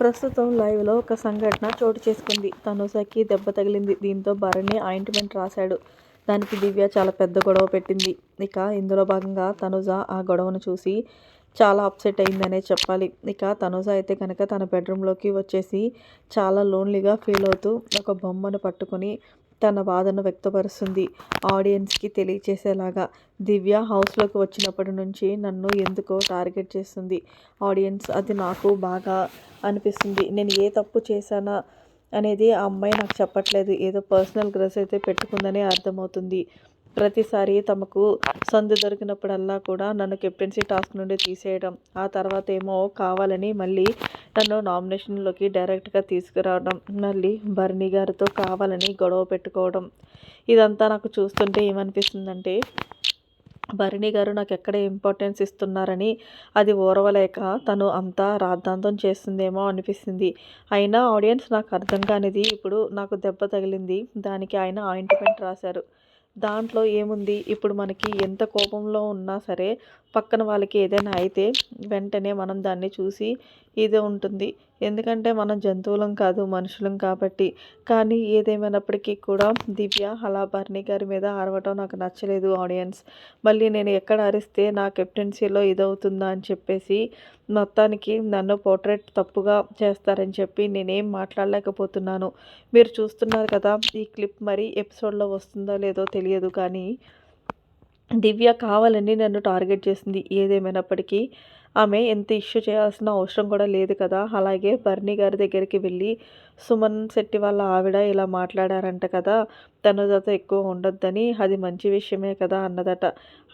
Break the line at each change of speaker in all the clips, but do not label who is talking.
ప్రస్తుతం లైవ్‌లో ఒక సంఘటన చోటు చేసుకుంది. తనుజకి దెబ్బ తగిలింది. దీంతో భరణి ఆయింట్‌మెంట్ రాశాడు. దానికి దివ్య చాలా పెద్ద గొడవ పెట్టింది. ఇక ఇందులో భాగంగా తనుజ ఆ గొడవను చూసి చాలా అప్సెట్ అయిందనే చెప్పాలి. ఇక తనుజ అయితే కనుక తన బెడ్రూమ్‌లోకి వచ్చేసి చాలా లోన్లీగా ఫీల్ అవుతూ ఒక బొమ్మను పట్టుకొని తన బాధను వ్యక్తపరుస్తుంది. ఆడియన్స్‌కి తెలియచేసేలాగా. దివ్య హౌస్‌లోకి వచ్చినప్పటి నుంచి నన్ను ఎందుకో టార్గెట్ చేస్తుంది ఆడియన్స్. అది నాకు బాగా అనిపిస్తుంది. నేను ఏ తప్పు చేశానా అనేది ఆ అమ్మాయి నాకు చెప్పట్లేదు. ఏదో పర్సనల్ గ్రడ్జ్ అయితే పెట్టుకుందని అర్థమవుతుంది. ప్రతిసారి తమకు సందు దొరికినప్పుడల్లా కూడా నన్ను కెప్టెన్సీ టాస్క్ నుండి తీసేయడం, ఆ తర్వాత ఏమో కావాలని మళ్ళీ నన్ను నామినేషన్‌లోకి డైరెక్ట్‌గా తీసుకురావడం, మళ్ళీ భరణి గారితో కావాలని గొడవ పెట్టుకోవడం. ఇదంతా నాకు చూస్తుంటే ఏమనిపిస్తుందంటే భరణి గారు నాకు ఎక్కడ ఇంపార్టెన్స్ ఇస్తున్నారని అది ఓర్వలేక తను అంతా రాద్ధాంతం చేస్తుందేమో అనిపిస్తుంది. అయినా ఆడియన్స్ నాకు అర్థం కానిది, ఇప్పుడు నాకు దెబ్బ తగిలింది, దానికి ఆయన ఆయింట్మెంట్ రాశారు. దాంట్లో ఏముంది? ఇప్పుడు మనకి ఎంత కోపంలో ఉన్నా సరే పక్కన వాళ్ళకి ఏదైనా అయితే వెంటనే మనం దాన్ని చూసి ఇదే ఉంటుంది. ఎందుకంటే మనం జంతువులం కాదు, మనుషులం కాబట్టి. కానీ ఏదేమైనప్పటికీ కూడా దివ్య అలా భరణి గారి మీద అరవటం నాకు నచ్చలేదు ఆడియన్స్. మళ్ళీ నేను ఎక్కడ అరిస్తే నా కెప్టెన్సీలో ఇదవుతుందా అని చెప్పేసి మొత్తానికి నన్ను పోర్ట్రేట్ తప్పుగా చేస్తారని చెప్పి నేనేం మాట్లాడలేకపోతున్నాను. మీరు చూస్తున్నారు కదా, ఈ క్లిప్ మరి ఎపిసోడ్‌లో వస్తుందో లేదో తెలియదు కానీ దివ్య కావాలని నన్ను టార్గెట్ చేసింది. ఏదేమైనప్పటికీ ఆమె ఎంత ఇష్యూ చేయాల్సిన అవసరం కూడా లేదు కదా. అలాగే భరణి గారి దగ్గరికి వెళ్ళి సుమన్ శెట్టి వాళ్ళ ఆవిడ ఇలా మాట్లాడారంట కదా, తనుజతో ఎక్కువ ఉండొద్దని, అది మంచి విషయమే కదా అన్నదట.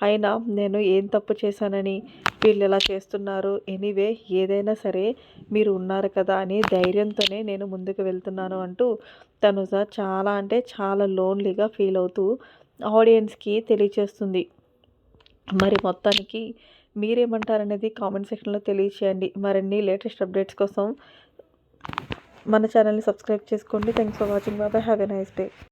అయినా నేను ఏం తప్పు చేశానని వీళ్ళు ఇలా చేస్తున్నారు, ఎనీవే ఏదైనా సరే మీరు ఉన్నారు కదా అని ధైర్యంతోనే నేను ముందుకు వెళ్తున్నాను అంటూ తనుజ చాలా అంటే చాలా లోన్లీగా ఫీల్ అవుతూ ఆడియన్స్‌కి తెలియచేస్తుంది. మరి మొత్తానికి మీరేమంటారనేది కామెంట్ సెక్షన్‌లో తెలియచేయండి. మరిన్ని లేటెస్ట్ అప్డేట్స్ కోసం మన ఛానల్‌ని సబ్స్క్రైబ్ చేసుకోండి. Thanks for watching. By by. Have a nice day.